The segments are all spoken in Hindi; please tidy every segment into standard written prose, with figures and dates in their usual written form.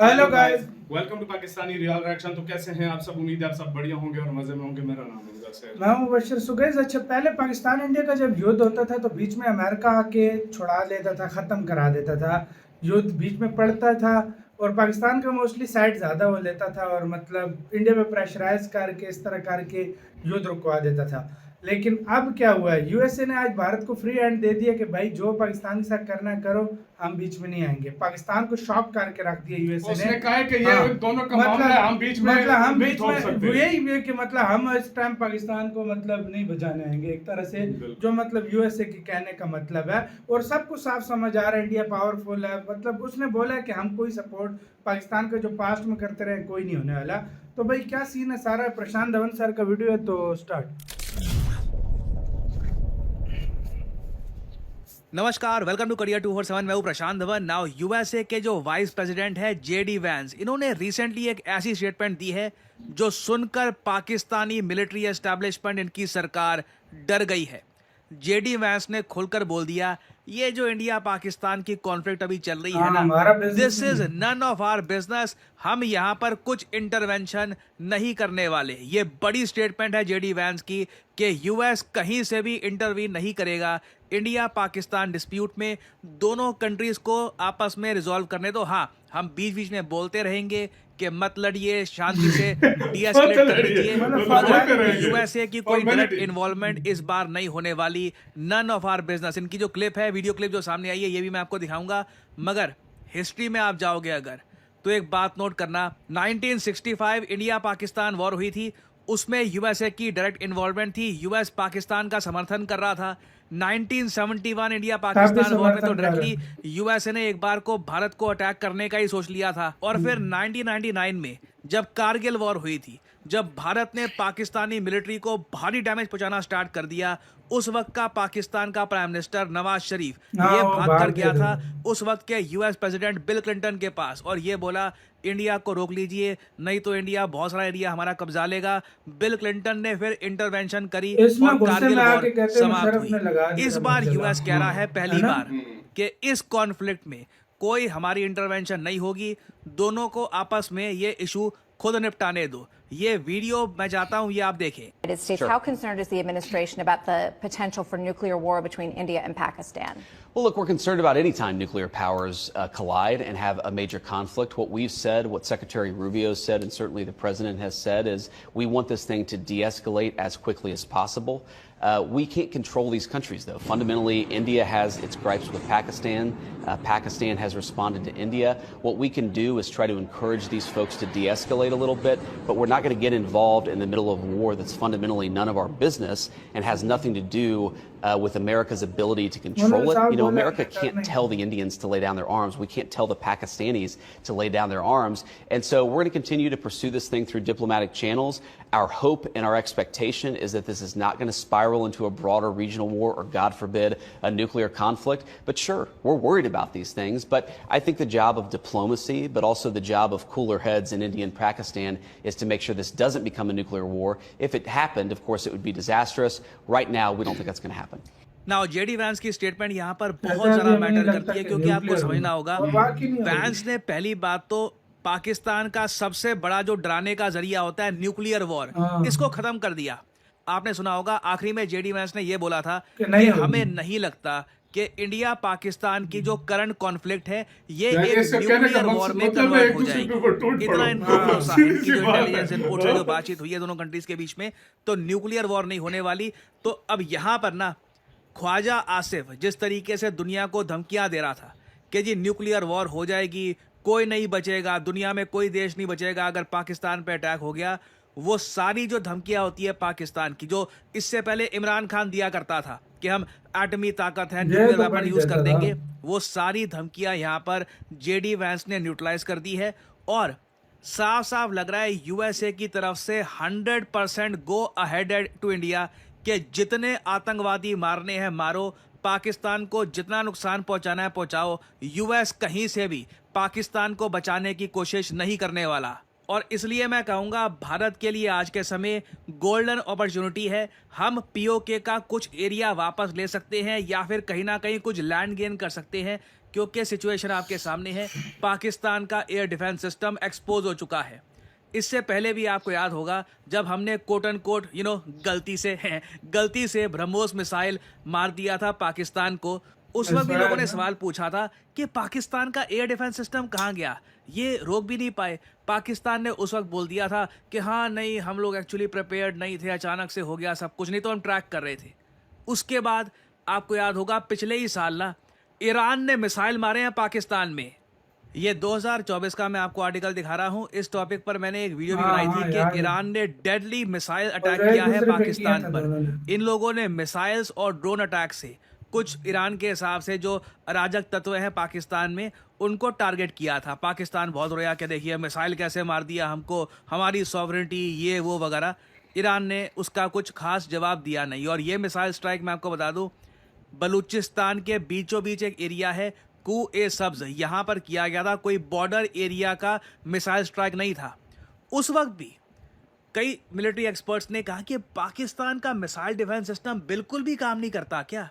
Hello guys. Welcome to Pakistani real reaction. तो कैसे हैं आप सब? उम्मीद है आप सब बढ़िया होंगे और मजे में होंगे। मेरा नाम है मुदस्सिर से। मैं हूं मुबशर। सुगैस, अच्छा, पहले पाकिस्तान इंडिया का जब युद्ध होता था तो बीच में अमेरिका आके छुड़ा लेता था, ख़त्म करा देता था। युद्ध बीच में पड़ता था और पाकिस्तान का मोस्टली साइड ज़्यादा हो लेता था और मतलब इंडिया पे प्रेशराइज करके इस तरह करके युद्ध रुकवा देता था। लेकिन अब क्या हुआ है, यूएसए ने आज भारत को फ्री हैंड दे दिया कि भाई जो पाकिस्तान के साथ करना है करो, हम बीच में नहीं आएंगे। पाकिस्तान को शॉक करके रख दिया यूएसए ने। उसने कहा है कि ये हाँ, दोनों का मामला है, हम बीच में हम नहीं बीच थोप में सकते। यही है कि मतलब हम इस टाइम पाकिस्तान को मतलब नहीं बचाने आएंगे एक तरह से, जो मतलब यूएसए के कहने का मतलब है। और सबको साफ समझ आ रहा है इंडिया पावरफुल है। मतलब उसने बोला है कि हम कोई सपोर्ट पाकिस्तान का जो पास्ट में करते रहे कोई नहीं होने वाला। तो भाई क्या सीन है सारा, प्रशांत धवन सर का वीडियो है, तो स्टार्ट। नमस्कार, वेलकम टू करियर 247। मैं हूं प्रशांत धवन। नाउ यूएसए के जो वाइस प्रेसिडेंट है जेडी वैंस, इन्होंने रिसेंटली एक ऐसी स्टेटमेंट दी है जो सुनकर पाकिस्तानी मिलिट्री एस्टैब्लिशमेंट, इनकी सरकार डर गई है। जेडी वैंस ने खुलकर बोल दिया, ये जो इंडिया पाकिस्तान की कॉन्फ्लिक्ट अभी चल रही है ना, this is none of our business. हम यहाँ पर कुछ इंटरवेंशन नहीं करने वाले। ये बड़ी स्टेटमेंट है जेडी वैंस की कि यूएस कहीं से भी इंटरवीन नहीं करेगा इंडिया पाकिस्तान डिस्प्यूट में। दोनों कंट्रीज को आपस में रिजॉल्व करने दो। हाँ, हम बीच बीच में बोलते रहेंगे कि मत लड़िए, शांति से डीएस्केलेट कर लीजिए, मगर यूएसए की कोई डायरेक्ट इन्वॉल्वमेंट इस बार नहीं होने वाली। None of our business. इनकी जो क्लिप है, वीडियो क्लिप जो सामने आई है, ये भी मैं आपको दिखाऊंगा। मगर हिस्ट्री में आप जाओगे अगर, तो एक बात नोट करना, 1965 इंडिया पाकिस्तान वॉर हुई थी, उसमें यूएसए की डायरेक्ट इन्वॉल्वमेंट थी। यूएस पाकिस्तान का समर्थन कर रहा था। 1971 इंडिया पाकिस्तान वॉर में तो डायरेक्टली यूएसए ने एक बार को भारत को अटैक करने का ही सोच लिया था। और फिर 1999 में जब कारगिल वॉर हुई थी, जब भारत ने पाकिस्तानी मिलिट्री को भारी डैमेज पहुंचाना स्टार्ट कर दिया, उस वक्त का पाकिस्तान का प्राइम मिनिस्टर नवाज शरीफ ये भाग कर गया था उस वक्त के यूएस प्रेसिडेंट बिल क्लिंटन के पास और ये बोला इंडिया को रोक लीजिए, नहीं तो इंडिया बहुत सारा एरिया हमारा कब्जा लेगा। बिल क्लिंटन ने फिर इंटरवेंशन करी और कारगिल वॉर समाप्त हुई। इस बार यूएस कह रहा है पहली बार कि इस कॉन्फ्लिक्ट में कोई हमारी इंटरवेंशन नहीं होगी, दोनों को आपस में ये इशू खुद निपटाने दो। ये वीडियो मैं चाहता हूं ये आप देखें। Sure. How concerned is the administration about the potential for nuclear war between India and Pakistan? Well, look, we're concerned about any time nuclear powers collide and have a major conflict. What we've said, what Secretary Rubio said, and certainly the president has said, is we want this thing to de-escalate as quickly as possible. We can't control these countries, though. Fundamentally, India has its gripes with Pakistan. Pakistan has responded to India. What we can do is try to encourage these folks to de-escalate a little bit, but we're not going to get involved in the middle of a war that's fundamentally none of our business and has nothing to do with America's ability to control it. You know, America can't tell the Indians to lay down their arms. We can't tell the Pakistanis to lay down their arms. And so we're going to continue to pursue this thing through diplomatic channels. Our hope and our expectation is that this is not going to spiral into a broader regional war or, God forbid, a nuclear conflict. But sure, we're worried about these things. But I think the job of diplomacy, but also the job of cooler heads in India and Pakistan, is to make sure this doesn't become a nuclear war. If it happened, of course, it would be disastrous. Right now, we don't think that's going to happen. Now JD Vance की स्टेटमेंट यहाँ पर बहुत ज्यादा मैटर करती है, क्योंकि आपको समझना होगा, वैंस ने पहली बात तो पाकिस्तान का सबसे बड़ा जो डराने का जरिया होता है न्यूक्लियर वॉर, इसको खत्म कर दिया। आपने सुना होगा आखिरी में जेडी वैंस ने यह बोला था कि हमें नहीं लगता कि इंडिया पाकिस्तान की जो करंट कॉन्फ्लिक्ट है ये एक न्यूक्लियर वॉर में कन्वर्ट हो जाएगी। इतना इंटेलिजेंस इनपुट से जो बातचीत हुई है दोनों कंट्रीज के बीच में, तो न्यूक्लियर वॉर नहीं होने वाली। तो अब यहाँ पर ना ख्वाजा आसिफ जिस तरीके से दुनिया को धमकियां दे रहा था कि जी न्यूक्लियर वॉर हो जाएगी, कोई नहीं बचेगा, दुनिया में कोई देश नहीं बचेगा अगर पाकिस्तान पे अटैक हो गया, वो सारी जो धमकियां होती है पाकिस्तान की, जो इससे पहले इमरान खान दिया करता था कि हम एटमी ताकत है, न्यूक्लियर वेपन यूज कर देंगे, वो सारी धमकियां यहाँ पर जेडी वैंस ने न्यूट्रलाइज कर दी है। और साफ साफ लग रहा है यूएसए की तरफ से 100% गो अहेड टू इंडिया कि जितने आतंकवादी मारने हैं मारो, पाकिस्तान को जितना नुकसान पहुंचाना है पहुंचाओ, यूएस कहीं से भी पाकिस्तान को बचाने की कोशिश नहीं करने वाला। और इसलिए मैं कहूँगा भारत के लिए आज के समय गोल्डन अपॉर्चुनिटी है। हम पीओके का कुछ एरिया वापस ले सकते हैं या फिर कहीं ना कहीं कुछ लैंड गेन कर सकते हैं, क्योंकि सिचुएशन आपके सामने है। पाकिस्तान का एयर डिफेंस सिस्टम एक्सपोज हो चुका है। इससे पहले भी आपको याद होगा जब हमने कोट एंड कोट गलती से ब्रह्मोस मिसाइल मार दिया था पाकिस्तान को, उस वक्त भी लोगों ने सवाल पूछा था कि पाकिस्तान का एयर डिफेंस सिस्टम कहाँ गया, ये रोक भी नहीं पाए। पाकिस्तान ने उस वक्त बोल दिया था कि हाँ नहीं, हम लोग एक्चुअली प्रिपेयर्ड नहीं थे, अचानक से हो गया सब कुछ, नहीं तो हम ट्रैक कर रहे थे। उसके बाद आपको याद होगा पिछले ही साल ना ईरान ने मिसाइल मारे हैं पाकिस्तान में। ये 2024 का मैं आपको आर्टिकल दिखा रहा हूँ। इस टॉपिक पर मैंने एक वीडियो भी बनाई थी कि ईरान ने डेडली मिसाइल अटैक किया है पाकिस्तान पर। इन लोगों ने मिसाइल्स और ड्रोन अटैक से कुछ ईरान के हिसाब से जो अराजक तत्व हैं पाकिस्तान में उनको टारगेट किया था। पाकिस्तान बहुत रोया कि देखिए मिसाइल कैसे मार दिया हमको, हमारी सॉवरेनिटी ये वो वगैरह। ईरान ने उसका कुछ खास जवाब दिया नहीं। और ये मिसाइल स्ट्राइक मैं आपको बता दूं, बलूचिस्तान के बीचों बीच एक एरिया है कू-ए-सब्ज, यहाँ पर किया गया था। कोई बॉर्डर एरिया का मिसाइल स्ट्राइक नहीं था। उस वक्त भी कई मिलिट्री एक्सपर्ट्स ने कहा कि पाकिस्तान का मिसाइल डिफेंस सिस्टम बिल्कुल भी काम नहीं करता क्या,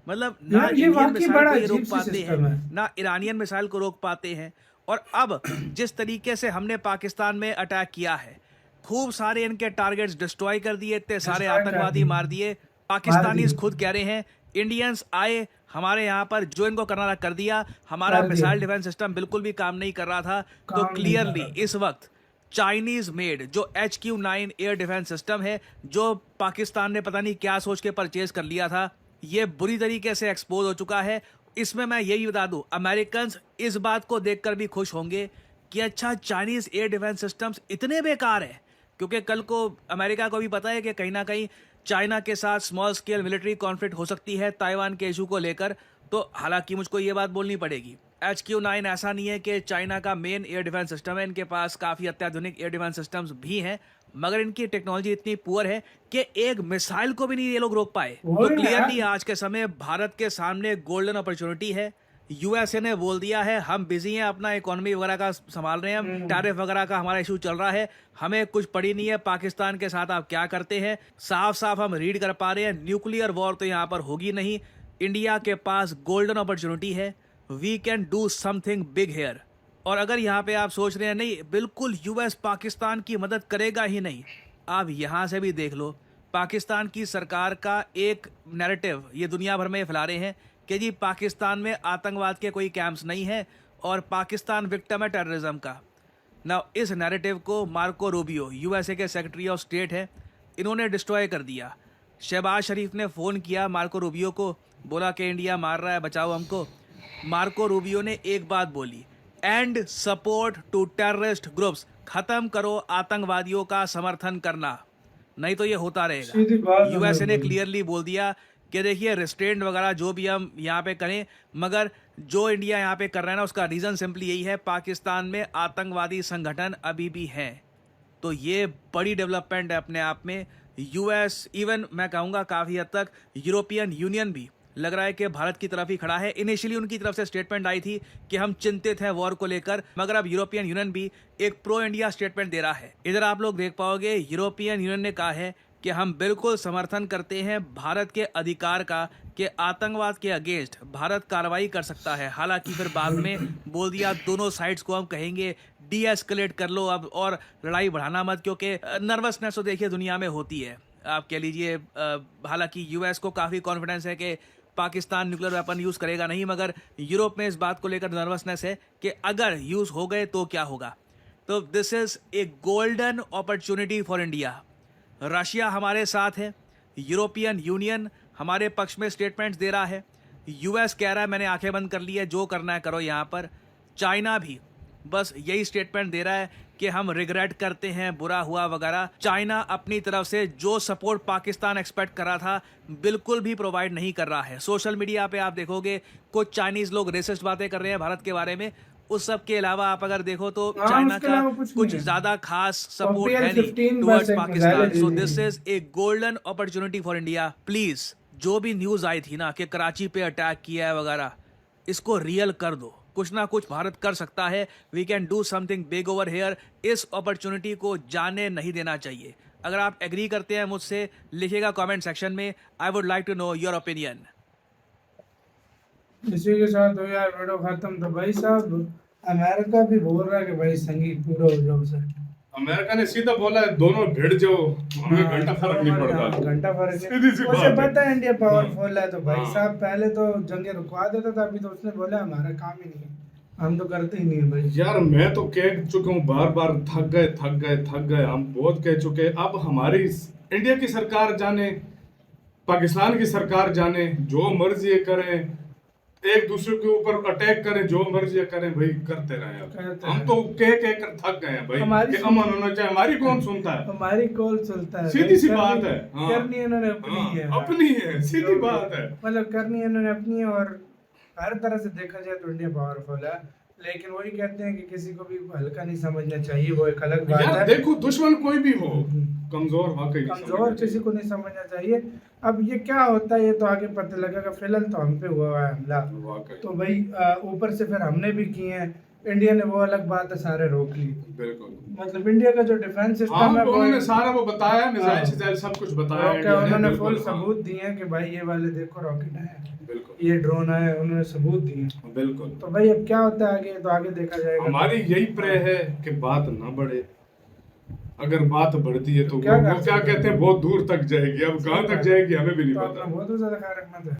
मतलब ना इंडियन मिसाइल को ये रोक पाते हैं ना ईरानियन मिसाइल को रोक पाते हैं। और अब जिस तरीके से हमने पाकिस्तान में अटैक किया है, खूब सारे इनके टारगेट्स डिस्ट्रॉय कर दिए, इतने सारे आतंकवादी मार दिए। पाकिस्तानीज खुद कह रहे हैं इंडियंस आए हमारे यहाँ पर, जो इनको करना था कर दिया, हमारा मिसाइल डिफेंस सिस्टम बिल्कुल भी काम नहीं कर रहा था। तो क्लियरली इस वक्त चाइनीज मेड जो HQ-9 एयर डिफेंस सिस्टम है, जो पाकिस्तान ने पता नहीं क्या सोच के परचेज कर लिया था, ये बुरी तरीके से एक्सपोज हो चुका है। इसमें मैं यही बता दूं, अमेरिकन इस बात को देखकर भी खुश होंगे कि अच्छा चाइनीज एयर डिफेंस सिस्टम्स इतने बेकार हैं, क्योंकि कल को अमेरिका को भी पता है कि कहीं ना कहीं चाइना के साथ स्मॉल स्केल मिलिट्री कॉन्फ्लिक्ट हो सकती है ताइवान के इशू को लेकर। तो हालांकि मुझको ये बात बोलनी पड़ेगी, HQ-9 ऐसा नहीं है कि चाइना का मेन एयर डिफेंस सिस्टम है, इनके पास काफ़ी अत्याधुनिक एयर डिफेंस सिस्टम्स भी हैं, मगर इनकी टेक्नोलॉजी इतनी पुअर है कि एक मिसाइल को भी नहीं ये लोग रोक पाए। तो क्लियरली आज के समय भारत के सामने गोल्डन अपॉर्चुनिटी है। यूएसए ने बोल दिया है हम बिजी हैं, अपना इकोनॉमी वगैरह का संभाल रहे हैं, टैरिफ वगैरह का हमारा इशू चल रहा है, हमें कुछ पड़ी नहीं है पाकिस्तान के साथ आप क्या करते हैं। साफ साफ हम रीड कर पा रहे हैं, न्यूक्लियर वॉर तो यहाँ पर होगी नहीं। इंडिया के पास गोल्डन अपॉर्चुनिटी है, we can do something big here. और अगर यहाँ पे आप सोच रहे हैं नहीं बिल्कुल यूएस पाकिस्तान की मदद करेगा ही नहीं, आप यहाँ से भी देख लो पाकिस्तान की सरकार का एक नैरेटिव ये दुनिया भर में फैला रहे हैं कि जी पाकिस्तान में आतंकवाद के कोई कैंप्स नहीं है और पाकिस्तान विक्टिम है टेररिज्म का। ना इस नैरेटिव को मार्को रूबियो यूएसए के सेक्रेटरी ऑफ स्टेट है, इन्होंने डिस्ट्रॉय कर दिया। शहबाज शरीफ ने फ़ोन किया मार्को रूबियो को, बोला कि इंडिया मार रहा है बचाओ हमको। मार्को रूबियो ने एक बात बोली, and support to terrorist groups, खत्म करो आतंकवादियों का समर्थन करना, नहीं तो ये होता रहेगा। यूएसए ने क्लियरली बोल दिया कि देखिए रिस्ट्रेंट वगैरह जो भी हम यहाँ पे करें, मगर जो इंडिया यहाँ पे कर रहा है ना उसका रीज़न सिंपली यही है, पाकिस्तान में आतंकवादी संगठन अभी भी हैं। तो ये बड़ी डेवलपमेंट है अपने आप में। यूएस, इवन मैं कहूँगा काफ़ी हद तक यूरोपियन यूनियन भी लग रहा है कि भारत की तरफ ही खड़ा है। इनिशियली उनकी तरफ से स्टेटमेंट आई थी कि हम चिंतित हैं वॉर को लेकर, मगर अब यूरोपियन यूनियन भी एक प्रो इंडिया स्टेटमेंट दे रहा है। इधर आप लोग देख पाओगे यूरोपियन यूनियन ने कहा है कि हम बिल्कुल समर्थन करते हैं भारत के अधिकार का कि आतंकवाद के अगेंस्ट भारत कार्रवाई कर सकता है। हालांकि फिर बाद में बोल दिया दोनों साइड्स को हम कहेंगे डी एस्केलेट कर लो अब और लड़ाई बढ़ाना मत, क्योंकि नर्वसनेस तो देखिए दुनिया में होती है। आप कह लीजिए हालांकि यूएस को काफ़ी कॉन्फिडेंस है कि पाकिस्तान न्यूक्लियर वेपन यूज़ करेगा नहीं, मगर यूरोप में इस बात को लेकर नर्वसनेस है कि अगर यूज़ हो गए तो क्या होगा। तो this is a golden opportunity for India. Russia हमारे साथ है, यूरोपियन यूनियन हमारे पक्ष में स्टेटमेंट्स दे रहा है, यूएस कह रहा है मैंने आंखें बंद कर ली है, जो करना है करो यहाँ पर। चाइना भी बस यही स्टेटमेंट दे रहा है कि हम रिग्रेट करते हैं, बुरा हुआ वगैरह। चाइना अपनी तरफ से जो सपोर्ट पाकिस्तान एक्सपेक्ट कर रहा था बिल्कुल भी प्रोवाइड नहीं कर रहा है। सोशल मीडिया पे आप देखोगे कुछ चाइनीज लोग रेसिस्ट बातें कर रहे हैं भारत के बारे में, उस सब के अलावा आप अगर देखो तो चाइना का कुछ ज्यादा खास सपोर्ट है नहीं towards Pakistan. So this is a golden opportunity for India. Please जो भी न्यूज आई थी ना कि कराची पे अटैक किया है वगैरह, इसको रियल कर दो। कुछ ना कुछ भारत कर सकता है, we can do something big over here. इस अपॉर्चुनिटी को जाने नहीं देना चाहिए। अगर आप एग्री करते हैं मुझसे, लिखिएगा कमेंट सेक्शन में, I would like to know your opinion. इसी के साथ हो यार वीडियो खत्म। तो भाई साहब अमेरिका भी बोल रहा है कि भाई संगीत पूरा हो जाओ सर। अमेरिका ने सीधा बोला है दोनों भिड़ जाओ, हमें घंटा फर्क नहीं पड़ता। घंटा फर्क सीधी सी है, उसे बात है। पता है इंडिया पावरफुल है। तो भाई हाँ। साहब पहले तो जंगे रुकवा देता था, अभी तो उसने बोला हमारा काम ही नहीं है, हम तो करते ही नहीं है भाई। यार मैं तो कह चुका हूँ बार बार, थक गए, हम बहुत कह चुके हैं। अब हमारी इंडिया की सरकार जाने, पाकिस्तान की सरकार जाने, जो मर्जी ये करें, एक दूसरे के ऊपर अटैक करें, जो मर्जी करें भाई, करते रहे। अब करते हम रहें। तो कह कर थक गए हैं भाई हमारी कि अमन होना चाहिए। हमारी कौन सुनता है? हमारी कॉल चलता है, सीधी सी करनी- बात है। हाँ। करनी इन्होंने अपनी हाँ, है, अपनी है, सीधी बात है। मतलब करनी इन्होंने अपनी है। और हर तरह से देखा जाए तो इंडिया पावरफुल है, लेकिन वही कहते हैं कि किसी को भी हल्का नहीं समझना चाहिए, वो एक अलग बात यार है। देखो, दुश्मन कोई भी हो, कमजोर वाकई नहीं कमजोर समझना किसी चाहिए। को नहीं समझना चाहिए। अब ये क्या होता है ये तो आगे पता लगेगा, फिलहाल तो हम पे हुआ है हमला। वाकई तो भाई ऊपर से फिर हमने भी किए हैं, इंडिया ने वो अलग बात है सारे रोक ली। बिल्कुल। मतलब इंडिया का जो डिफेंस सिस्टम हाँ, है तो वो उन्होंने सारा वो बताया, मिसाइल हाँ। शिसाइल सब कुछ बताया। ओके, इंडिया ने, उन्होंने बिल्कुल, फुल हाँ, सबूत दिए हैं कि भाई ये वाले देखो रॉकेट आए, बिल्कुल ये ड्रोन आए, उन्होंने सबूत दिए हैं। बिल्कुल। तो भाई अब क्या होता है आगे, तो आगे देखा जाएगा। हमारी यही प्रे है कि बात ना बढ़े। अगर बात बढ़ती है तो क्या वो कर क्या सकते हैं? कहते हैं, बहुत दूर तक जाएगी। अब कहाँ तक जाएगी हमें भी नहीं तो पता। अपना बहुत ज्यादा ख्याल रखना चाहिए।